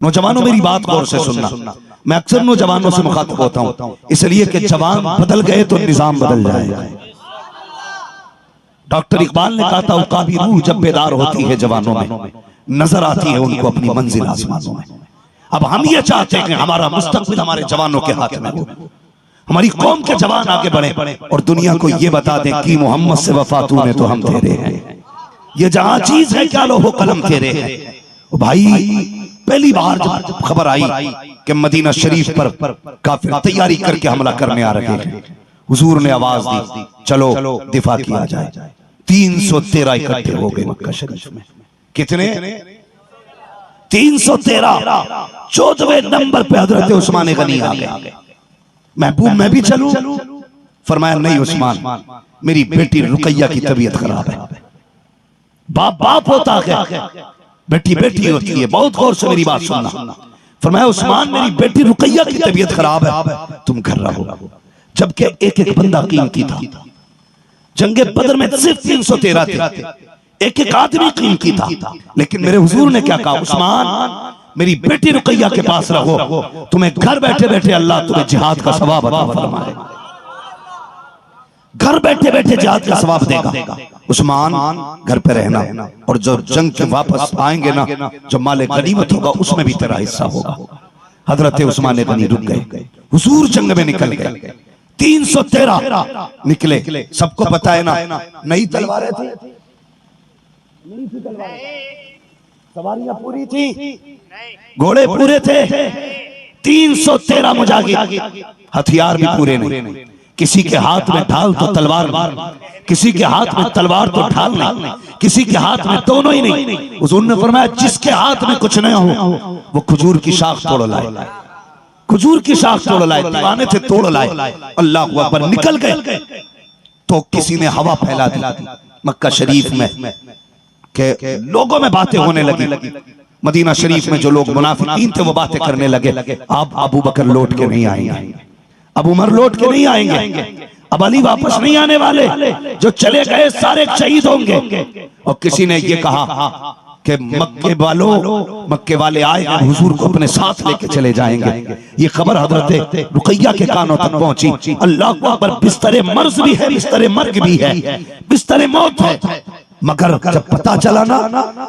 नौजवानों मेरी बात गौर से सुनना, मैं अक्सर नौजवानों से मुखातिब होता हूं इसलिए कि जवान बदल गए तो निजाम बदल जाएगा। डॉक्टर इकबाल ने कहा था उकाबी रूह जब बेदार होती है जवानों में, नजर आती है उनको अपनी मंजिल आसमानों में। अब हम ये चाहते हैं कि हमारा मुस्तकबिल हमारे जवानों के हाथ में हो, हमारी कौम के जवान आगे बढ़े और दुनिया को ये बता दें कि मोहम्मद से वफा तूने तो हम तेरे हैं, ये जहां चीज है क्या लोहो कलम तेरे हैं। भाई पहली बार जब खबर आई कि मदीना शरीफ पर काफिर तैयारी करके हमला करने आ रहे हैं, हुजूर ने आवाज दी चलो दिफा किया जाए। 313 इकट्ठे हो गए मक्का शरीफ में। कितने? 313। 14वें नंबर पे हजरत उस्मान गनी आ गए। महबूब मैं भी चलूं? फरमाया नहीं उस्मान, मेरी बेटी रुकैया की तबीयत खराब है। बाप बाप होता है, बेटी बेटी होती है। बहुत गौर से मेरी बात सुनना। फरमाया उस्मान मेरी बेटी रुकैया की तबीयत खराब है, तुम घर रहो। जबकि एक एक बंदा कीमती था। जंगे बदर में सिर्फ 313 थे, एक एक आदमी कीमती था। लेकिन मेरे हुजूर ने क्या कहा, उस्मान मेरी बेटी रुकैया के पास रहो, तुम्हें घर बैठे बैठे अल्लाह तुम्हें जिहाद का सवाब अता फरमाए। घर बैठे बैठे जिहाद का सवाब देगा। उस्मान घर पे रहना, और जो जंग के वापस आएंगे ना, जो माले गनीमत होगा उसमें भी तेरा हिस्सा होगा। हजरत उस्मान गनी रुक गए, हुजूर जंग में निकल गए। 313 निकले। सबको पता है ना, नई तलवारें थी, सवारियां पूरी थी, घोड़े पूरे थे। 313 मुजाहिद, हथियार भी पूरे नहीं। किसी के हाथ में ढाल तो तलवार नहीं, किसी के हाथ में तलवार तो ढाल नहीं, किसी के हाथ में दोनों ही नहीं। हुजूर ने फरमाया जिसके हाथ में कुछ नहीं हो वो खजूर की शाख तोड़ लाए, खजूर की शाख तोड़ लाए। दीवाने थे तोड़ लाए। अल्लाह अकबर। निकल गए तो किसी ने हवा फैला दी मक्का शरीफ में के लोगों में बातें होने लगी। मदीना शरीफ में जो लोग मुनाफिकीन थे वो बातें करने लगे, अब अबू बकर लौट के नहीं आएंगे, अब उमर लौट के नहीं आएंगे, अब अली वापस नहीं आने वाले, जो चले गए सारे शहीद होंगे। और किसी ने ये कहा कि मक्के वाले आए हैं, हुजूर को अपने साथ लेके चले जाएंगे। ये खबर हजरत रुकैया के कानों तक पहुंची। अल्लाह अकबर। बिस्तरे मर्ज भी है, बिस्तरे मर्ग भी है, बिस्तरे मौत है। मगर जब पता चला ना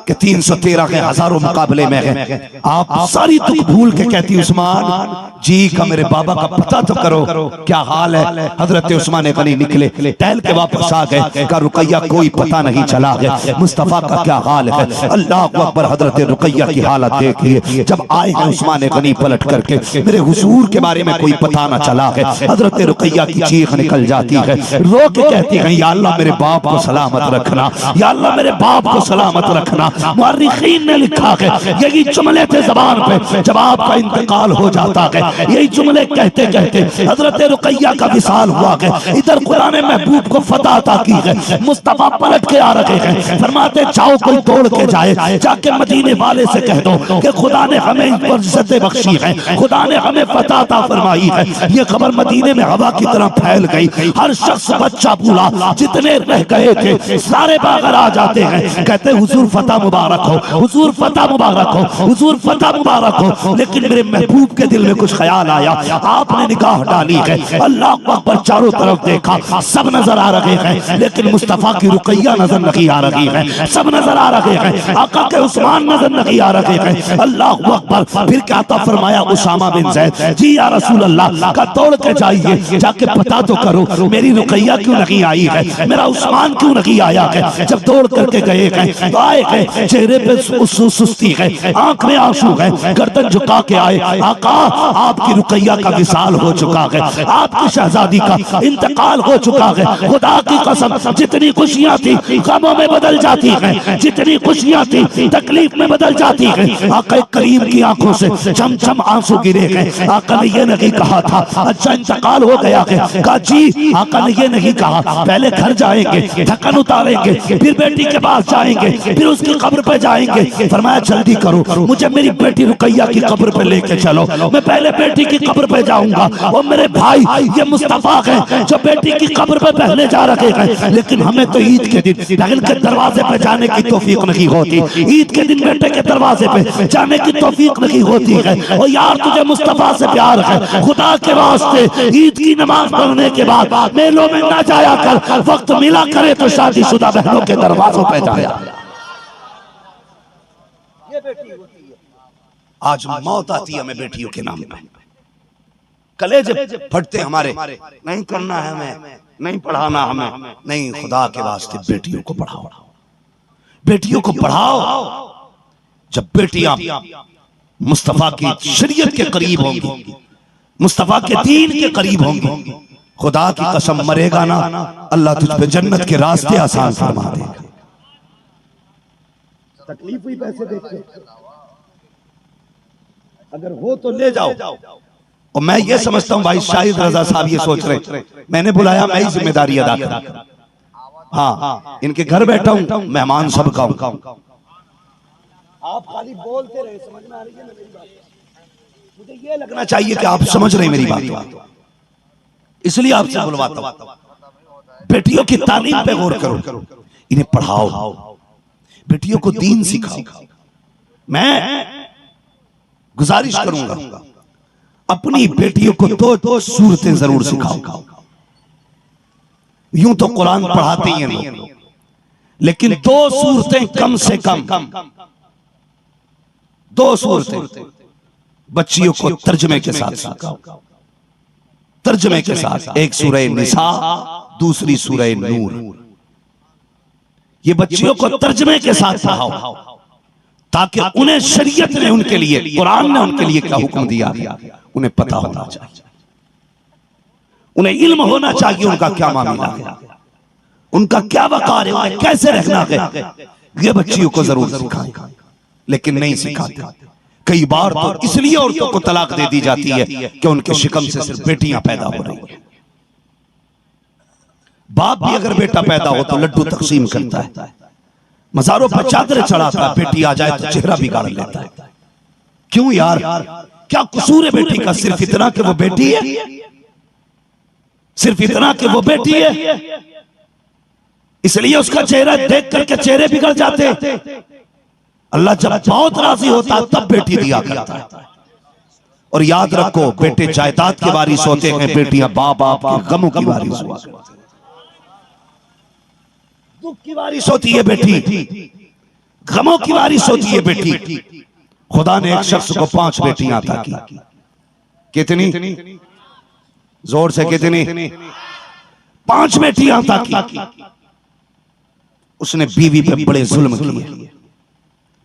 कि 313 के हजारों मुकाबले में है, आप सारी दुख भूल के कहती उस्मान जी का मेरे बाबा का पता तो करो क्या हाल है। हजरत उस्मान गनी निकले, टहल के वापस आ गए। का रुकैया कोई पता नहीं चला है, मुस्तफा का क्या हाल है। अल्लाह अकबर। हजरत रुकैया की हालत देखिए। जब आए हैं उस्मान गनी पलट करके, मेरे हुजूर के बारे में कोई पता ना चला है। हजरत रुकैया की चीख निकल जाती है, रो के कहती है या अल्लाह मेरे बाप को सलामत रखना, या अल्लाह मेरे बाप को सलामत रखना। मुअर्रिखीन ने लिखा है यही जुमले थे ज़बान पे जब आपका इंतकाल हो जाता है। यही जुमले कहते कहते हजरत रुकैया का विसाल हुआ है। इधर कुरान महबूब को फतह अता की है, मुस्तफा पलट के आ रहे हैं। फरमाते जाओ कोई तोड़ के जाए, जाके मदीने वाले से कह दो कि खुदा ने हमें इज्जत बख्शी है, खुदा ने हमें फतह अता फरमाई है। ये खबर मदीने में हवा की तरह फैल गई। हर शख्स बच्चा बूढ़ा जितने रह गए थे सारे बागर आ जाते हैं, कहते हुजूर फतह मुबारक हो, हुजूर फतह मुबारक हो, हुजूर फतह मुबारक हो। लेकिन मेरे महबूब के दिल में कुछ ख्याल आया, आपने निगाह डाली है, अल्लाह अकबर। चारों तरफ देखा, सब नजर आ रहे हैं, लेकिन मुस्तफा की रुकैया नजर नहीं आ रही है। सब नजर आ रहे हैं, आका के उस्मान नजर नहीं आ रहे हैं। अल्लाह अकबर। फिर क्या था फरमाया उसामा बिन ज़ैद जी या रसूल अल्लाह का तोड़ के जाइए, जाके पता तो करो मेरी रुकैया क्यों नहीं आई है, मेरा उस्मान क्यों नहीं आया है। जब तोड़ करके गए हैं तो आए हैं, चेहरे पे सुस्ती है, आंख में आंसू है, गर्दन झुका के आए, आका आपकी रुकैया का विसाल हो चुका है, आपकी शहजादी का इंतकाल हो चुका है। खुदा की कसम जितनी खुशियां थी गमों में बदल जाती हैं, जितनी खुशियां थी तकलीफ में बदल जाती हैं। आका करीम की आंखों से चमचम आंसू गिरे हैं। आका ने यह नहीं कहा था अच्छा इंतकाल हो गया है, कहा जी आका ने यह नहीं कहा पहले घर जाएंगे, ढक्कन उतारेंगे, फिर फिर बेटी के पास जाएंगे, फिर उसकी कब्र पे जाएंगे। फरमाया जल्दी करो, मुझे मेरी बेटी रुकैया की कब्र पे लेके चलो, मैं पहले बेटी की कब्र पे जाऊंगा। और मेरे भाई ये मुस्तफा है जो बेटी की कब्र पे पहले जा रखे हैं, लेकिन हमें तो ईद के दिन बहन के दरवाजे पे जाने की तौफीक नहीं होती, ईद के दिन बेटे के दरवाजे पे जाने की तौफीक नहीं होती है। और यार तुझे मुस्तफा से प्यार है, खुदा के वास्ते ईद की नमाज पढ़ने के बाद मेलों में ना जाया कर, वक्त मिला करे तो शादीशुदा बहनों के दरवाजों पे जाया। ये बेटी होती है। आज मौत आती है हमें बेटियों के नाम पे, कलेजे फटते हमारे, नहीं करना है हमें, नहीं पढ़ाना हमें, नहीं, खुदा के वास्ते बेटियों को पढ़ाओ, बेटियों को पढ़ाओ। जब बेटियां मुस्तफा की शरीयत के करीब होंगी, मुस्तफा के दीन के करीब होंगी, खुदा की कसम मरेगा ना, अल्लाह तुझ पे जन्नत के रास्ते आसान फरमा देगा। तकलीफ हुई पैसे देख के, अगर हो तो ले जाओ। और मैं ये समझता हूं भाई शाहिद रजा साहब ये सोच रहे, मैंने बुलाया, मैं ही जिम्मेदारी अदा करूं। हाँ, इनके घर बैठा हूं, मेहमान सबका हूं। आप खाली बोलते रहे, समझ में आ रही है ना मेरी बात? मुझे ये लगना चाहिए कि आप समझ रहे मेरी बात, इसलिए आपसे बुलवाता हूं। बेटियों की तालीम पे गौर करो, इन्हें पढ़ाओ, बेटियों को दीन सिखाओ। मैं गुजारिश करूंगा अपनी बेटियों को दो सूरतें जरूर सिखाओ। यूं तो कुरान पढ़ाते ही हैं लोग, लेकिन दो सूरतें कम से कम, दो सूरतें बच्चियों को तर्जमे के साथ सिखाओ, तर्जमे के साथ। एक सूरह निसा, दूसरी सूरह नूर। ये बच्चियों को तर्जमे के साथ पढ़ाओ, ताकि उन्हें शरीयत ने उनके लिए, कुरान ने उनके लिए क्या हुक्म दिया उन्हें पता होना चाहिए, उन्हें इल्म होना चाहिए उनका क्या मामला है, उनका क्या वकार है, उन्हें कैसे रहना है। ये बच्चियों को जरूर सिखाएं, लेकिन नहीं सिखाते। कई बार तो इसलिए औरतों को तलाक दे दी जाती है कि उनके शिकम से सिर्फ बेटियां पैदा हो रही हैं। बाप भी अगर बेटा पैदा हो तो लड्डू तकसीम करता है, मज़ारों पर चादरें चढ़ाता है, बेटी आ जाए तो चेहरा बिगाड़ लेता है। क्यों यार, क्या कसूर है बेटी का? सिर्फ इतना कि वो बेटी है, सिर्फ इतना कि वो बेटी है, इसलिए उसका चेहरा देख करके चेहरे बिगड़ जाते हैं। अल्लाह जब बहुत राजी होता है तब बेटी दिया करता है। और याद रखो, बेटे जायदाद के वारिस होते हैं, बेटियां बाप बाप के गमों की वारिस हुआ, दुख की वारिस होती है बेटी, गमों की वारिस होती है बेटी। खुदा ने एक शख्स को 5 बेटियां अता की। कितनी? जोर से कितनी? 5 बेटियां अता की। उसने बीवी पे बड़े जुल्म किए,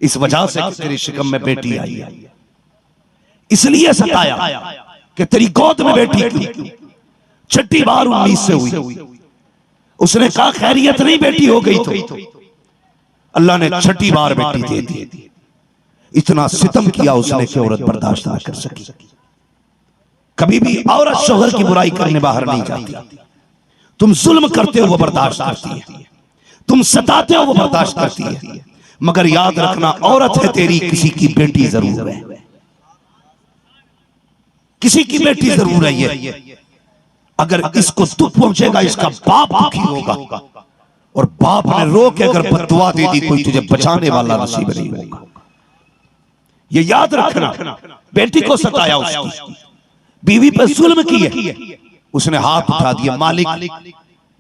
इस वजह से कि तेरी शिकम में बेटी आई है, इसलिए सताया कि तेरी गोद में बेटी क्यों? छठी बार 19 से हुई। उसने कहा खैरियत नहीं, बेटी हो गई तो अल्लाह ने छठी बार बेटी दे दी। इतना सितम किया उसने कि औरत बर्दाश्त ना कर सकी। कभी भी औरत शोहर की बुराई करने बाहर नहीं जाती। तुम जुल्म करते हो वो बर्दाश्त करती है, तुम सताते हो वो बर्दाश्त करती है, मगर याद रखना औरत है तेरी, किसी की बेटी जरूर है, किसी की बेटी जरूर है ये। अगर इसको दुख पहुंचेगा, इसका बाप दुखी होगा, और बाप ने रो के अगर बददुआ दे दी, कोई तुझे बचाने वाला नसीब नहीं होगा। ये याद रखना। बेटी को सताया, उसकी बीवी पर जुल्म किए, उसने हाथ उठा दिया, मालिक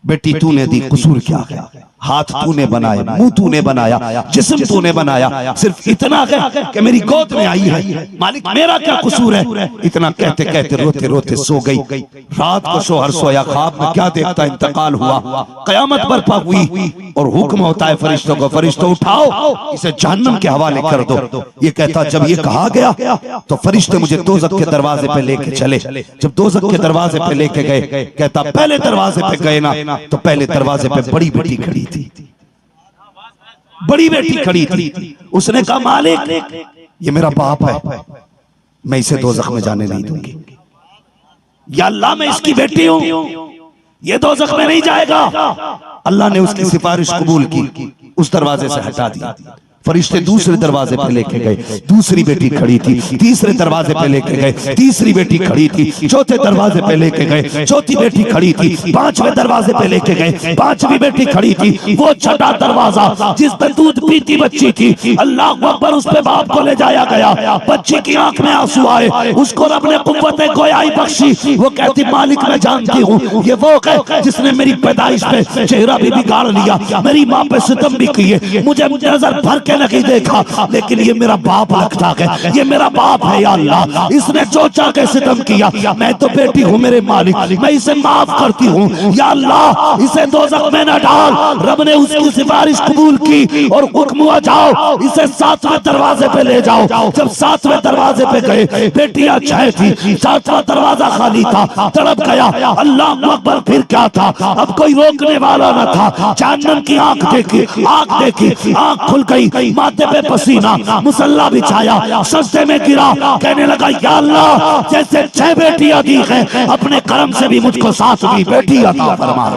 बेटी तूने दी, कसूर क्या है? हाथ तूने बनाए, मुंह तूने बनाया, जिस्म तूने बनाया, सिर्फ इतना है कि मेरी गोद में आई है, मालिक मेरा क्या कसूर है? इतना कहते कहते रोते रोते सो गई। रात को शोहर सोया, ख्वाब में क्या देखता? इंतकाल हुआ, कयामत बर्पा हुई, और हुक्म होता है फरिश्तों को, फरिश्तों उठाओ, इसे जहन्नम के हवाले कर दो। ये कहता जब ये कहा गया तो फरिश्ते मुझे दोज़ख के दरवाजे पे लेके चले। जब दोज़ख के दरवाजे पे लेके गए, कहता पहले दरवाजे पे गए ना तो पहले दरवाजे पे बड़ी बेटी खड़ी थी, बड़ी बेटी खड़ी थी। उसने कहा मालिक ये मेरा बाप है, मैं इसे दोज़ख में जाने नहीं दूंगी। या अल्लाह मैं इसकी बेटी हूं, ये दोज़ख में नहीं जाएगा। अल्लाह ने उसकी सिफारिश कबूल की, उस दरवाजे से हटा दिया। फरिश्ते दूसरे दरवाजे पे लेके गए, दूसरी बेटी खड़ी थी। तीसरे दरवाजे पे लेके गए, तीसरी बेटी खड़ी थी। चौथे दरवाजे पे लेके गए, चौथी बेटी खड़ी थी। पांचवें दरवाजे पे लेके गए, पांचवी बेटी खड़ी थी। वो छठा दरवाजा जिस पे दूध पीती बच्ची थी, अल्लाह अकबर, उस पे बाप को ले जाया गया। बच्ची की आंख में आंसू आए, उसको रब ने कुव्वत गोयाई बख्शी। वो कहती मालिक मैं जानती हूँ ये वो है जिसने मेरी पैदाइश पे चेहरा भी बिगाड़ लिया, मेरी माँ पे सितम भी किए, मुझे नजर भर के नहीं देखा, लेकिन ये मेरा बाप लगता है, ये मेरा बाप है या अल्लाह, इसने जो चाह के सितम किया, मैं तो बेटी हूँ मेरे मालिक, मैं इसे माफ करती हूँ या अल्लाह, इसे दोज़ख में न डाल। रब ने उसकी सिफारिश कबूल की और हुक्म हुआ जाओ इसे 7वें दरवाजे पे ले जाओ। जब 7वें दरवाजे पे गए, बेटियां 6 थी, 7वां दरवाजा खाली था। तड़प गया, अल्लाह अकबर, फिर क्या था, अब कोई रोकने वाला न था। जहन्नम की आंख देखी, आंख देखी, आंख खुल गई, माथे पे पसीना, मुसल्ला बिछाया, सजदे में गिरा, कहने लगा या अल्लाह, जैसे 6 बेटियां दी हैं, अपने करम से भी मुझको 7वीं बेटी अता फरमा।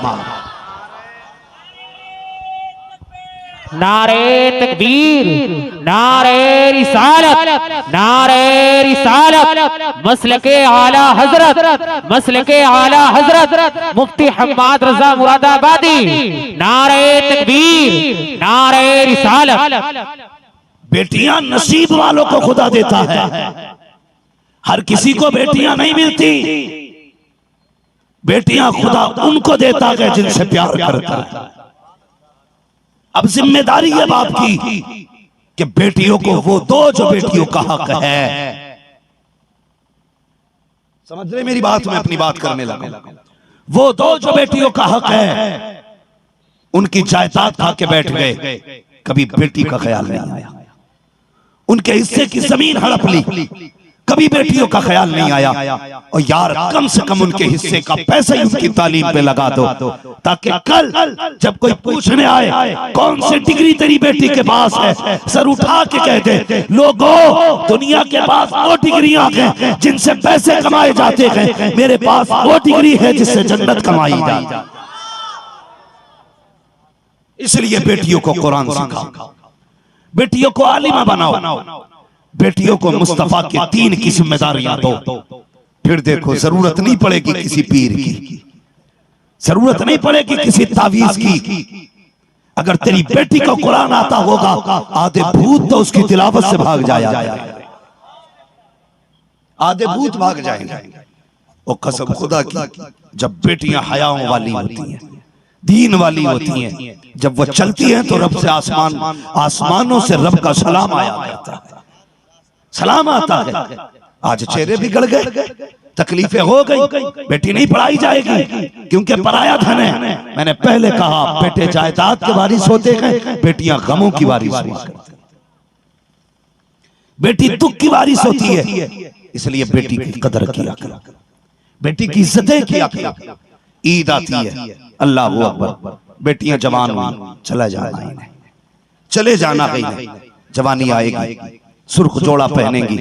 नारे तकबीर, नारे रिसालत, नारे रिसालत, मसलके आला हजरत, मसलके आला हजरत मुफ्ती हम्माद रजा मुरादाबादी। नारे तकबीर, नारे रिसालत। बेटियां नसीब वालों को खुदा देता है, हर किसी को बेटियां नहीं मिलती। बेटियां खुदा उनको देता है जिनसे प्यार करता है। अब जिम्मेदारी है बाप की कि बेटियों को वो दो जो बेटियों का हक है। समझ रहे मेरी बात? मैं अपनी बात करने लगा। वो दो जो बेटियों का हक है, उनकी जायदाद खा के बैठ गए, कभी बेटी का ख्याल नहीं आया। उनके हिस्से की जमीन हड़प ली, कभी बेटियों का ख्याल नहीं आया। और यार कम से कम उनके हिस्से का पैसा ही उनकी तालीम पे लगा दो, ताकि कल जब कोई पूछने आए कौन सी डिग्री तेरी बेटी के पास है, सर उठा के कह दे लोगों, दुनिया के पास वो डिग्रियां हैं जिनसे पैसे कमाए जाते हैं, मेरे पास वो डिग्री है जिससे जन्नत कमाई जाए। इसलिए बेटियों को कुरान सिखाओ, बेटियों को आलिमा बनाओ, बेटियों को मुस्तफा के 3 की जिम्मेदारियां दो। फिर देखो जरूरत नहीं पड़ेगी किसी पीर की, जरूरत नहीं पड़ेगी किसी तावीज की। अगर तेरी बेटी को कुरान आता होगा, आधे भूत तो उसकी तिलावत से भाग जाया, आधे भूत भाग जाएंगे। वो कसम खुदा की, जब बेटियां हयाओं वाली होती हैं, दीन वाली होती हैं, जब वो चलती हैं तो रब से आसमानों से रब का सलाम आया करता है, सलाम आता है। आज चेहरे बिगड़ गए, तकलीफें हो गई, बेटी नहीं पढ़ाई जाएगी क्योंकि पराया धन है। मैंने पहले कहा बेटे जायदाद के वारिस होते हैं, बेटियां गमों की वारिस होती हैं। बेटी दुख की वारिस होती है, इसलिए बेटी की कदर किया करो, बेटी की इज्जतें किया करो। ईद आती है, अल्लाह अकबर, बेटियां जवान हुई, चला जाना, चले जाना कहीं, जवानी आएगी, सुर्ख जोड़ा पहनेंगी,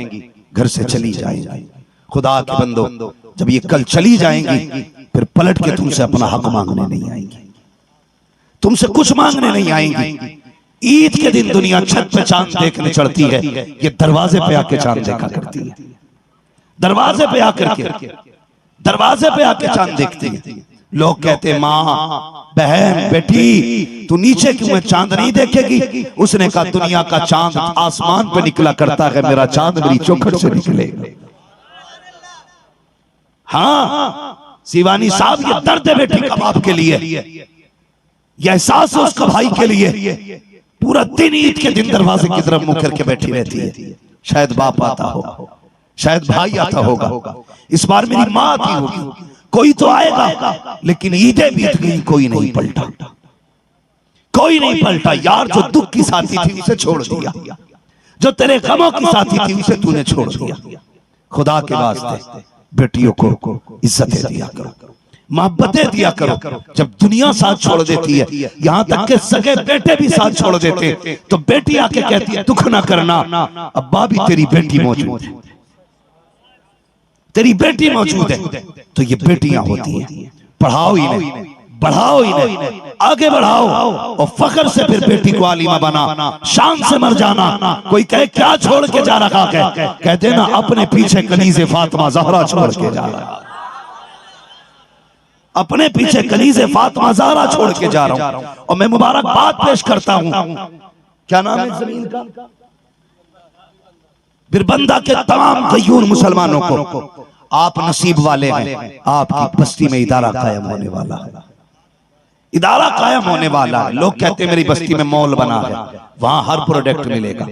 घर से चली जाएंगी। खुदा के बंदो, जब ये कल चली जाएंगी, फिर पलट के तुमसे अपना हक मांगने नहीं आएंगी, तुमसे कुछ मांगने नहीं आएंगी। ईद के दिन दुनिया छत पे चांद देखने चढ़ती है, ये दरवाजे पे आके चांद देखा करती है, दरवाजे पे आकर के, दरवाजे पे आके चांद देखती है। लोग कहते माँ, बहन, बेटी तू नीचे क्यों है, चांद नहीं देखेगी? उसने कहा दुनिया का चांद आसमान पे निकला करता है, मेरा चांद मेरी चौखट से निकलेगा। हाँ शिवानी साहब, ये दर्द है बेटी का बाप के लिए, यह एहसास है उसका भाई के लिए। पूरा दिन ईद के दिन दरवाजे की तरफ मुंह करके बैठी रहती है, शायद बाप आता हो, शायद भाई आता होगा, इस बार मेरी माँ आती होगी, कोई तो आएगा। लेकिन ईदें बीत गई, कोई नहीं पलटा, कोई नहीं पलटा। यार जो दुख की साथी थी उसे छोड़ दिया, जो तेरे गमों की साथी थी उसे तूने छोड़ दिया। खुदा के वास्ते बेटियों को इज्जतें दिया करो, मोहब्बतें दिया करो। जब दुनिया साथ छोड़ देती है, यहाँ तक के सगे बेटे भी साथ छोड़ देते, तो बेटी आके कहती है दुख ना करना, अब्बा भी तेरी बेटी मौजूद है, तेरी बेटी मौजूद है। तो ये बेटियां होती हैं, पढ़ाओ इन्हें, बढ़ाओ इन्हें, आगे बढ़ाओ। और फख्र से फिर बेटी को आलिमा बना, शान से मर जाना। कोई कहे क्या छोड़ के जा रहा है, कहते ना अपने पीछे कनीज़े फातिमा ज़हरा छोड़ के जा रहा, अपने पीछे कनीज़े फातिमा ज़हरा छोड़ के जा रहा हूं। और मैं मुबारकबाद पेश करता हूं, क्या नाम है जमीन का, बिरबंदा के तमाम गयूर मुसलमानों को, आप नसीब वाले हैं, आपकी बस्ती में इदारा कायम होने वाला है, इदारा कायम होने वाला है। लोग कहते हैं मेरी बस्ती में मॉल बना है, वहां हर प्रोडक्ट मिलेगा।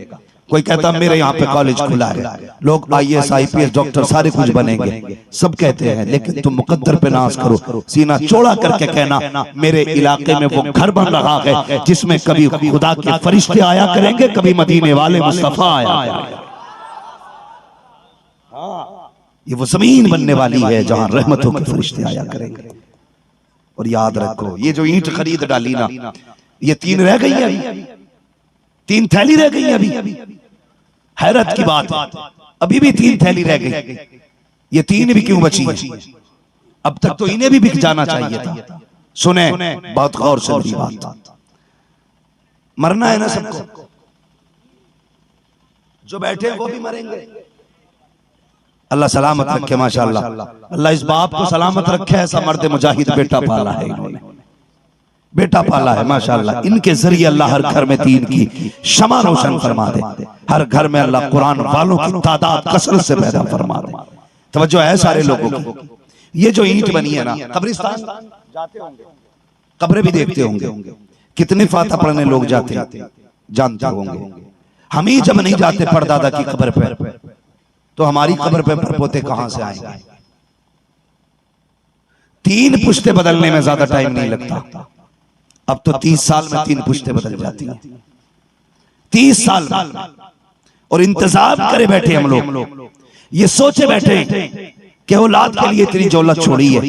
कोई कहता मेरे यहाँ पे कॉलेज खुला है, लोग IAS IPS डॉक्टर सारे कुछ बनेंगे, सब कहते हैं। लेकिन तुम मुकद्दर पे नाज करो, सीना चौड़ा करके कहना मेरे इलाके में वो घर बन रहा है जिसमें कभी खुदा के फरिश्ते आया करेंगे, कभी मदीने वाले मुस्तफा आया करेंगे। ये वो जमीन बनने वाली है जहां रहमतों के फरिश्ते आया करेंगे। और याद रखो, ये जो ईंट खरीद डाली ना, ये 3 रह गई है, 3 थैली रह गई है अभी। हैरत की बात है, अभी भी 3 थैली रह गई। ये 3 भी क्यों बची है? अब तक तो इन्हें भी बिक जाना चाहिए था। सुने, बहुत गौर से मेरी बात, मरना है ना सबको, जो बैठे वो भी मरेंगे। अल्लाह सलामत रखे, माशाअल्लाह। अल्लाह इस बाप को सलामत रखे, ऐसा मर्द मुजाहिद बेटा पाला है इन्होंने, बेटा पाला है माशाअल्लाह। इनके जरिए अल्लाह हर घर में दीन की शमा रोशन फरमा दे, हर घर में अल्लाह कुरान वालों की तादाद कसरत से पैदा फरमा दे। तवज्जो है सारे लोगों की। ये जो ईंट बनी है ना, कब्रिस्तान जाते होंगे, कब्रें भी देखते होंगे, कितने फातिहा पढ़ने लोग जाते हैं जानते होंगे। हम ही जब नहीं जाते परदादा की कब्र पे, तो हमारी कब्र पे परपोते कहां से आएंगे? 3 पुश्ते बदलने में ज्यादा टाइम नहीं लगता। अब तो 30 साल में 3 पुश्ते बदल जाती हैं, 30 साल में। और इंतजार करे बैठे हम लोग, ये सोचे बैठे कि औलाद के लिए इतनी दौलत छोड़ी है,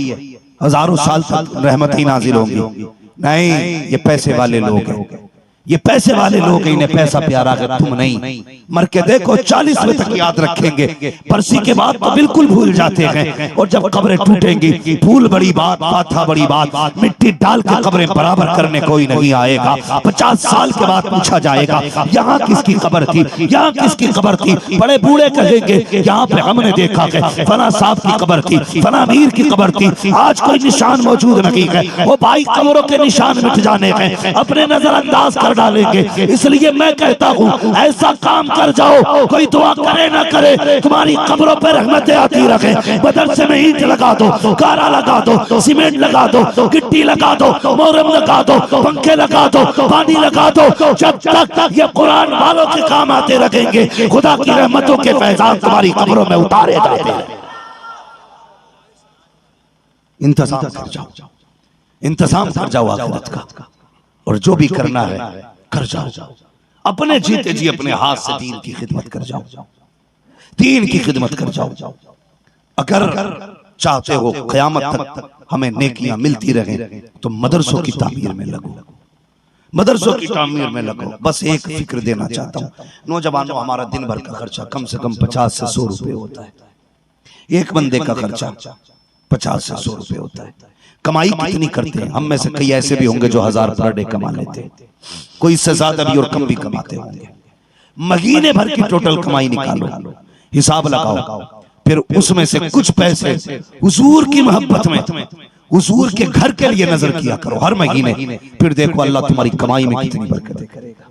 हजारों साल तक रहमत ही नाजिल होंगी। नहीं, ये पैसे वाले लोग हैं, ये पैसे वाले लोग हैं, इन्हें पैसा प्यारा है, तुम नहीं। मर के देखो 40वें तक याद रखेंगे, बरसी के बाद तो बिल्कुल भूल जाते हैं। और जब कब्रें टूटेंगी, फूल बड़ी बात, पाथा बड़ी बात, मिट्टी डाल के कब्रें बराबर करने कोई नहीं आएगा। 50 साल के बाद पूछा जाएगा यहाँ किसकी कब्र थी, यहाँ किसकी कब्र थी। बड़े बूढ़े कहेंगे यहाँ पे हमने देखा है फला साहब की कब्र थी, फला अमीर की कब्र थी, आज कोई निशान मौजूद नहीं है। वो भाई कब्रों के निशान मिट जाने हैं, अपने नजरअंदाज कर डालेंगे। इसलिए मैं कहता हूँ ऐसा काम कर जाओ, कोई दुआ करे ना करे, तुम्हारी कब्रों पर रहमतें आती रहे। मदरसे में ईंट लगा दो, कारा लगा दो, सीमेंट लगा दो, गिट्टी लगा दो, मोरम लगा दो, पंखे लगा दो, पानी लगा दो, जब तक ये कुरान वालों के काम आते रहेंगे, खुदा की रहमतों के फैजान तुम्हारी कब्रों में उतारे जाते हैं। इंतजाम कर जाओ, इंतजाम कर जाओ आखिरत का, और जो भी करना है कर जाओ। अपने जीते जी अपने हाथ से दीन की खिदमत कर जाओ, दीन की खिदमत कर जाओ। अगर चाहते हो क़यामत तक हमें नेकियां मिलती रहे, तो मदरसों की तामीर में लगो, मदरसों की तामीर में लगो। बस एक फिक्र देना चाहता हूँ नौजवानों, हमारा दिन भर का खर्चा कम से कम 50 से 100 रुपए होता है। एक बंदे का खर्चा 50 से 100 रुपए होता है। कमाई कितनी करते हैं? हम में से कई ऐसे भी होंगे जो 1000 पर डे कमा लेते हैं, कोई इससे ज्यादा भी और कम भी कमाते होंगे। महीने भर की टोटल कमाई निकालो, हिसाब लगाओ, फिर उसमें से कुछ पैसे हुजूर की मोहब्बत में, हुजूर के घर के लिए नजर किया करो हर महीने। फिर देखो अल्लाह तुम्हारी कमाई में कितनी बरकत करेगा।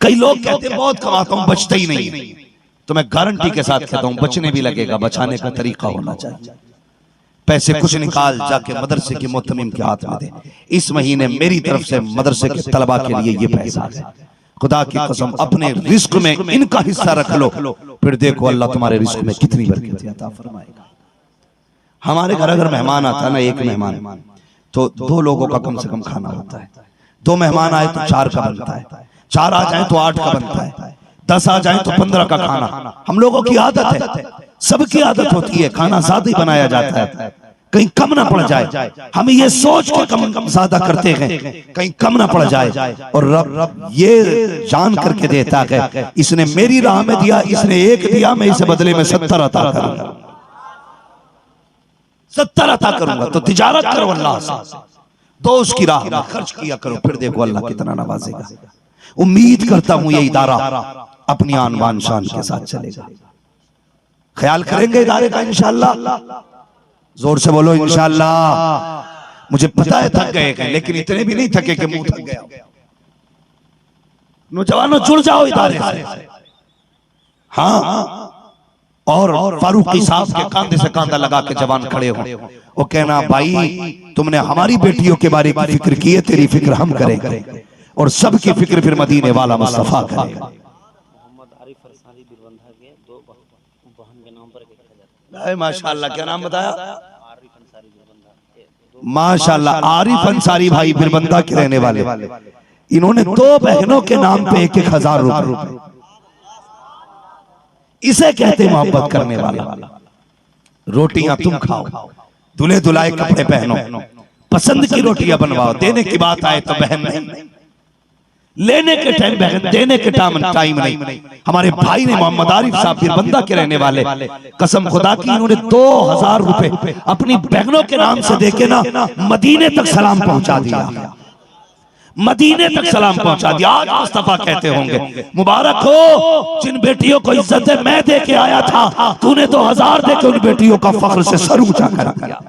कई लोग कहते हैं बहुत कमाता हूं, बचता ही नहीं। तो मैं गारंटी के साथ कहता हूं बचने भी लगेगा, बचाने का तरीका होना चाहिए। पैसे कुछ निकाल जाके मदरसे के मोहतमिम के हाथ में दे। इस महीने मेरी तरफ से मदरसे के तलबा के लिए ये पैसा है। खुदा की कसम अपने रिस्क में इनका हिस्सा रख लो, फिर देखो अल्लाह तुम्हारे रिस्क में कितनी बरकत अता फरमाएगा। हमारे घर अगर मेहमान आता है ना, एक मेहमान तो 2 लोगों का कम से कम खाना होता है। 2 मेहमान आए तो 4 का बनता है, 4 आ जाए तो 8 का बनता है, 10 आ जाए तो 15 का खाना। हम लोगों की आदत है, सबकी आदत होती है, खाना ज्यादा ही बनाया जाता है, कहीं कम ना पड़ जाए। हम ये सोच के कम ज्यादा करते हैं कहीं कम ना पड़ जाए। और रब ये जान करके देता है इसने मेरी राह में दिया, इसने 1 दिया, मैं इसे बदले में 70 अता करूंगा। 70 अता करूंगा। तो तिजारत करो अल्लाह से, दो उसकी राह में खर्च किया करो, फिर देखो अल्लाह कितना नवाजेगा। उम्मीद करता हूं ये इदारा अपनी आन बान शान के साथ चलेगा। ख्याल करेंगे इदारे का इंशाअल्लाह। जोर से बोलो इंशाअल्लाह। मुझे पता है थक गए हैं, लेकिन इतने भी नहीं थके कि मुंह थक गया। नौजवानों जुड़ जाओ इदारे से। हाँ, और फारूकी साहब के कांधे से कांधा लगा के जवान खड़े हो, वो कहना भाई तुमने हमारी बेटियों के बारे में फिक्र की है, तेरी फिक्र हम करेंगे, और सबकी फिक्र फिर मदीने वाला मुस्तफा करेगा। माशाअल्लाह, क्या नाम बताया? माशाअल्लाह, आरिफ अंसारी भाई बिरबंदा के रहने वाले। इन्होंने 2 बहनों के नाम पे 1,000 रुपए। इसे कहते मोहब्बत करने वाला। रोटियां तुम खाओ, दुल्हे दुलाए कपड़े पहनो, पसंद की रोटियां बनवाओ। देने की बात आए तो बहन नहीं, लेने के टाइम बहन, देने के टाइम नहीं। हमारे भाई ने मोहम्मद आरिफ साहब बिरबंदा के रहने वाले, कसम खुदा की इन्होंने 2,000 रुपए अपनी बहनों के नाम से देके ना मदीने तक सलाम पहुंचा दिया। मदीने तक सलाम पहुंचा दिया। आज मुस्तफा कहते होंगे मुबारक हो जिन बेटियों को इज्जतें मैं दे के आया था, तूने 2,000 दे के उन बेटियों का फख्र से सर ऊंचा कर दिया।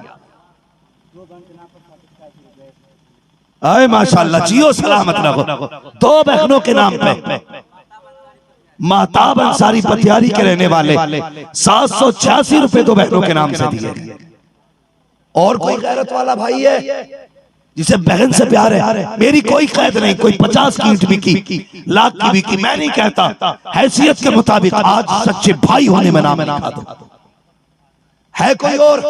आए माशाअल्लाह, जियो सलामत रहो। 2 बहनों के नाम पे महताब अंसारी पतियारी के रहने वाले 786 रुपए 2 बहनों के नाम से दिए। और कोई गैरत वाला भाई है जिसे बहन से प्यार है? मेरी कोई कैद नहीं, कोई 50 की ईंट भी की, लाख की भी की, मैं नहीं कहता। हैसियत के मुताबिक आज सच्चे भाई होने में नाम लिखा दो। है कोई और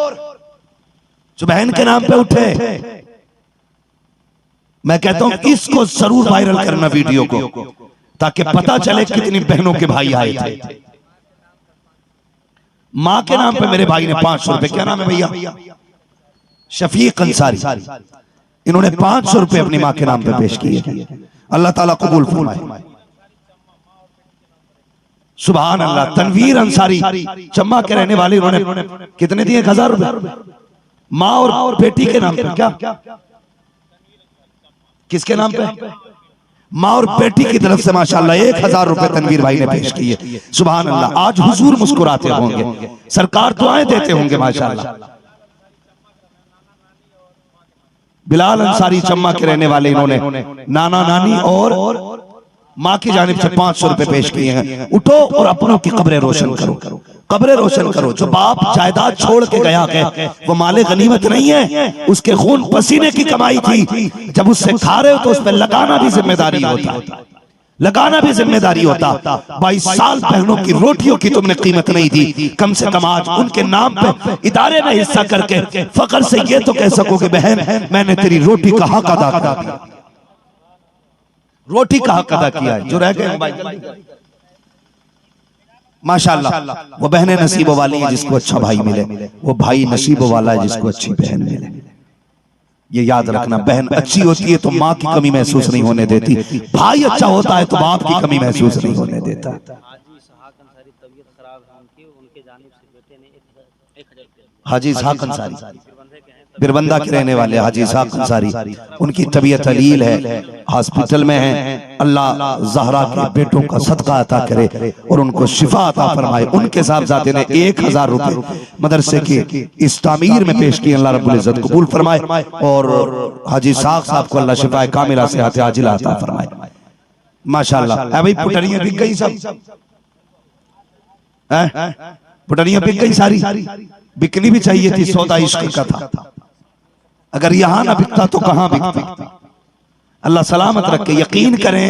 जो बहन के नाम पे उठे? मैं कहता हूं इसको जरूर वायरल करना वीडियो को, ताकि पता चले कितनी बहनों के भाई आए थे। मां के नाम पे मेरे भाई ने 500 रुपए, क्या नाम है भैया? शफीक अंसारी। इन्होंने 500 रुपए अपनी मां के नाम पे पेश किए। अल्लाह ताला कबूल फरमाए। सुभान अल्लाह। तनवीर अंसारी चम्मा के रहने वाले, इन्होंने कितने दिए? 1,000 रुपए मां और बेटी के नाम पे। क्या किसके नाम पे? मां और बेटी की तरफ से माशाअल्लाह 1,000 रुपए तनवीर भाई ने पेश किए। सुभान अल्लाह। आज हुजूर मुस्कुराते होंगे, सरकार दुआएं देते होंगे माशाअल्लाह। बिलाल अंसारी चम्मा के रहने वाले, इन्होंने नाना नानी और माँ की जानिब से 500 रुपए पेश किए हैं। उठो और अपनों की कब्रें रोशन करो, कब्रें रोशन करो। जो बाप जायदाद छोड़ के गया है वो माले गनीमत नहीं है, उसके खून पसीने की कमाई थी। जब उससे खा रहे हो तो उस पर लगाना भी जिम्मेदारी होता, लगाना भी जिम्मेदारी होता। 22 साल बहनों की रोटियों की तुमने कीमत नहीं दी, कम से कम आज उनके नाम पे इदारे में हिस्सा करके फख्र से ये तो कह सकोगे बहन मैंने तेरी रोटी का हक अदा किया, रोटी का हक अदा किया है। जो रह गए माशाअल्लाह, वो बहनें नसीबों वाली हैं जिसको अच्छा भाई मिले, वो भाई नसीबों वाला है जिसको अच्छी बहन मिले। ये याद रखना, बहन अच्छी होती है तो माँ की कमी महसूस नहीं होने देती, भाई अच्छा होता है तो बाप की कमी महसूस नहीं होने देता। हाजी इसहाक अंसारी बिरबंदा के रहने वाले हाजी इसहाक अंसारी, उनकी तबीयत अलील है, हॉस्पिटल में है। अल्लाह ज़हरा के बेटों का सदका अता करे और उनको शिफा अता फरमाए। उनके साहबजादे ने 1,000 रुपए मदरसे की इस तामीर में पेश किए, अल्लाह रब्बुल इज्जत कबूल फरमाए। और हाजी इसहाक साहब को अल्लाह शिफाए कामिला सेहत आजिला अता फरमाए। माशाअल्लाह। भाई पुटरियां बिक गई सब, पुटरियां बिक गई सारी, बिकनी भी चाहिए थी, सौदा इश्क का था। अगर यहां ना बिकता तो कहां बिकता। अल्लाह सलामत रखे। यकीन करें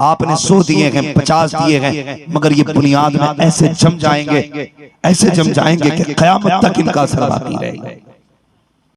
आपने 100 दिए हैं, 50 दिए हैं, मगर ये बुनियाद में ऐसे जम जाएंगे, ऐसे जम जाएंगे कि क़यामत तक इनका असर बाकी रहेगा।